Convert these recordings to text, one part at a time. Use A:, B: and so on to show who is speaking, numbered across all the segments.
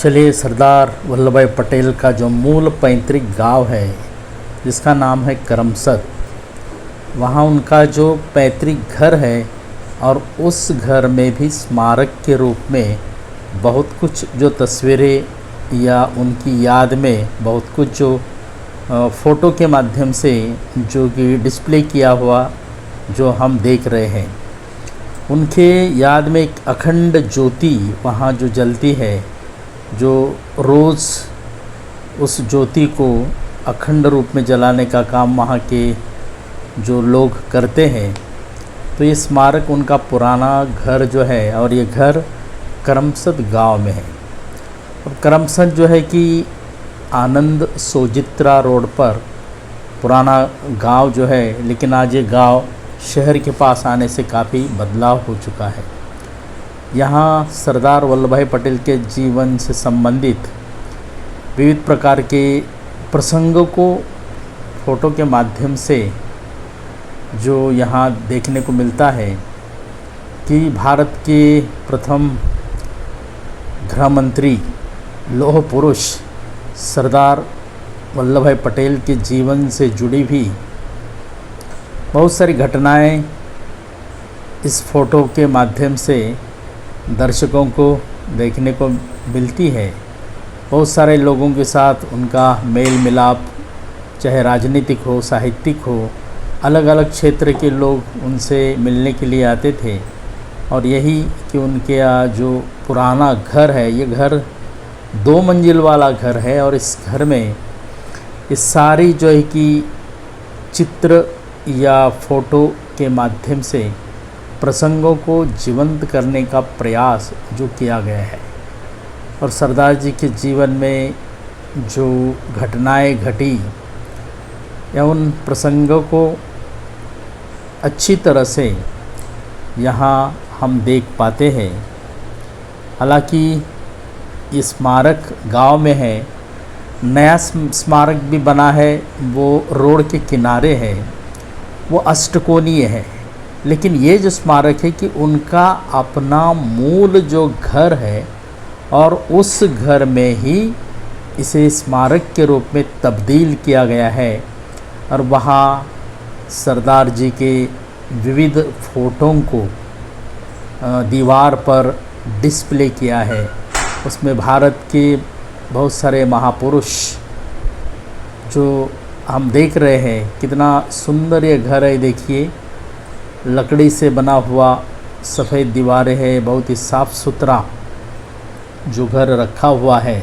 A: चलिए, सरदार वल्लभ भाई पटेल का जो मूल पैतृक गांव है जिसका नाम है करमसद, वहाँ उनका जो पैतृक घर है और उस घर में भी स्मारक के रूप में बहुत कुछ जो तस्वीरें या उनकी याद में बहुत कुछ जो फ़ोटो के माध्यम से जो कि डिस्प्ले किया हुआ जो हम देख रहे हैं, उनके याद में एक अखंड ज्योति वहाँ जो जलती है, जो रोज़ उस ज्योति को अखंड रूप में जलाने का काम वहाँ के जो लोग करते हैं। तो ये स्मारक उनका पुराना घर जो है, और ये घर करमसद गांव में है। और करमसद जो है कि आनंद सोजित्रा रोड पर पुराना गांव जो है, लेकिन आज ये गांव शहर के पास आने से काफ़ी बदलाव हो चुका है। यहाँ सरदार वल्लभ भाई पटेल के जीवन से संबंधित विविध प्रकार के प्रसंगों को फ़ोटो के माध्यम से जो यहाँ देखने को मिलता है कि भारत के प्रथम गृह मंत्री लौह पुरुष सरदार वल्लभ भाई पटेल के जीवन से जुड़ी भी बहुत सारी घटनाएं इस फ़ोटो के माध्यम से दर्शकों को देखने को मिलती है। बहुत सारे लोगों के साथ उनका मेल मिलाप, चाहे राजनीतिक हो, साहित्यिक हो, अलग अलग क्षेत्र के लोग उनसे मिलने के लिए आते थे। और यही कि उनके जो पुराना घर है, ये घर 2 मंजिल वाला घर है, और इस घर में इस सारी जो है कि चित्र या फ़ोटो के माध्यम से प्रसंगों को जीवंत करने का प्रयास जो किया गया है। और सरदार जी के जीवन में जो घटनाएं घटी या उन प्रसंगों को अच्छी तरह से यहाँ हम देख पाते हैं। हालांकि ये स्मारक गांव में है, नया स्मारक भी बना है, वो रोड के किनारे है, वो अष्टकोणीय है। लेकिन ये जो स्मारक है कि उनका अपना मूल जो घर है, और उस घर में ही इसे स्मारक के रूप में तब्दील किया गया है। और वहाँ सरदार जी के विविध फ़ोटों को दीवार पर डिस्प्ले किया है। उसमें भारत के बहुत सारे महापुरुष जो हम देख रहे हैं, कितना सुंदर ये घर है। देखिए, लकड़ी से बना हुआ सफ़ेद दीवारें हैं, बहुत ही साफ़ सुथरा जो घर रखा हुआ है।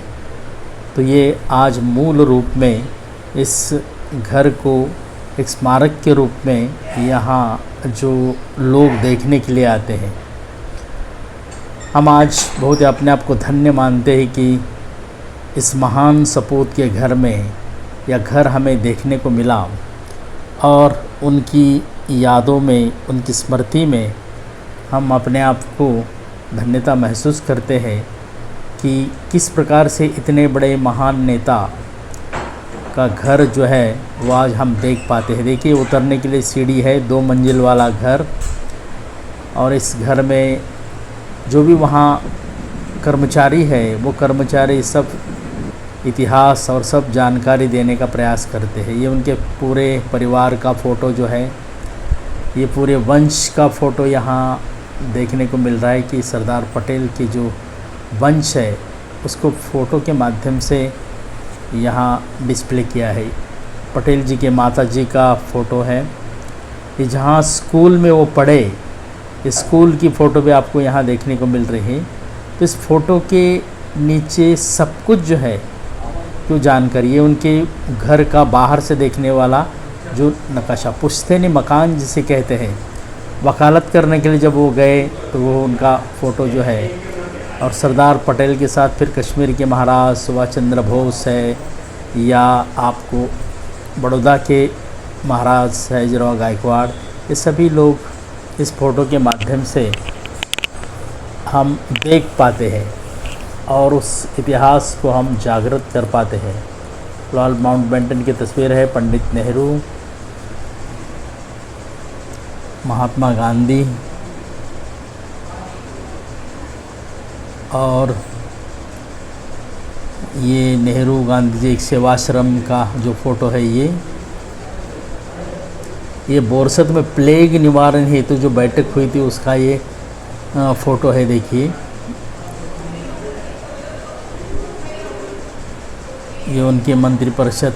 A: तो ये आज मूल रूप में इस घर को एक स्मारक के रूप में यहाँ जो लोग देखने के लिए आते हैं। हम आज बहुत अपने आप को धन्य मानते हैं कि इस महान सपूत के घर में या घर हमें देखने को मिला, और उनकी यादों में, उनकी स्मृति में हम अपने आप को धन्यता महसूस करते हैं कि किस प्रकार से इतने बड़े महान नेता का घर जो है वो आज हम देख पाते हैं। देखिए, उतरने के लिए सीढ़ी है, 2 मंजिल वाला घर, और इस घर में जो भी वहाँ कर्मचारी है, वो कर्मचारी सब इतिहास और सब जानकारी देने का प्रयास करते हैं। ये उनके पूरे परिवार का फ़ोटो जो है, ये पूरे वंश का फ़ोटो यहाँ देखने को मिल रहा है कि सरदार पटेल की जो वंश है उसको फ़ोटो के माध्यम से यहाँ डिस्प्ले किया है। पटेल जी के माता जी का फ़ोटो है, ये जहाँ स्कूल में वो पढ़े, स्कूल की फ़ोटो भी आपको यहाँ देखने को मिल रही है। तो इस फ़ोटो के नीचे सब कुछ जो है जो जानकारी है, उनके घर का बाहर से देखने वाला जो नक्काशा, पुश्तैनी मकान जिसे कहते हैं, वकालत करने के लिए जब वो गए तो वो उनका फ़ोटो जो है। और सरदार पटेल के साथ फिर कश्मीर के महाराज सुभाष चंद्र बोस है, या आपको बड़ौदा के महाराज सयाजीराव गायकवाड़, ये सभी लोग इस फ़ोटो के माध्यम से हम देख पाते हैं और उस इतिहास को हम जागृत कर पाते हैं। फिलहाल माउंटबेटन की तस्वीर है, पंडित नेहरू, महात्मा गांधी और ये नेहरू गांधी जी एक सेवाश्रम का जो फ़ोटो है ये बोरसद में प्लेग निवारण हेतु जो बैठक हुई थी उसका ये फ़ोटो है। देखिए ये उनके मंत्रिपरिषद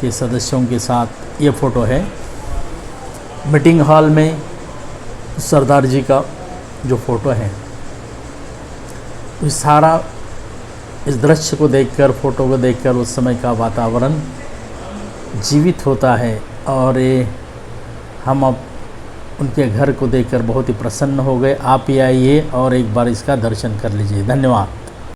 A: के सदस्यों के साथ ये फ़ोटो है। मीटिंग हॉल में सरदार जी का जो फ़ोटो है, इस सारा इस दृश्य को देखकर, फ़ोटो को देखकर उस समय का वातावरण जीवित होता है और ये हम अब उनके घर को देखकर बहुत ही प्रसन्न हो गए। आप ही आइए और एक बार इसका दर्शन कर लीजिए। धन्यवाद।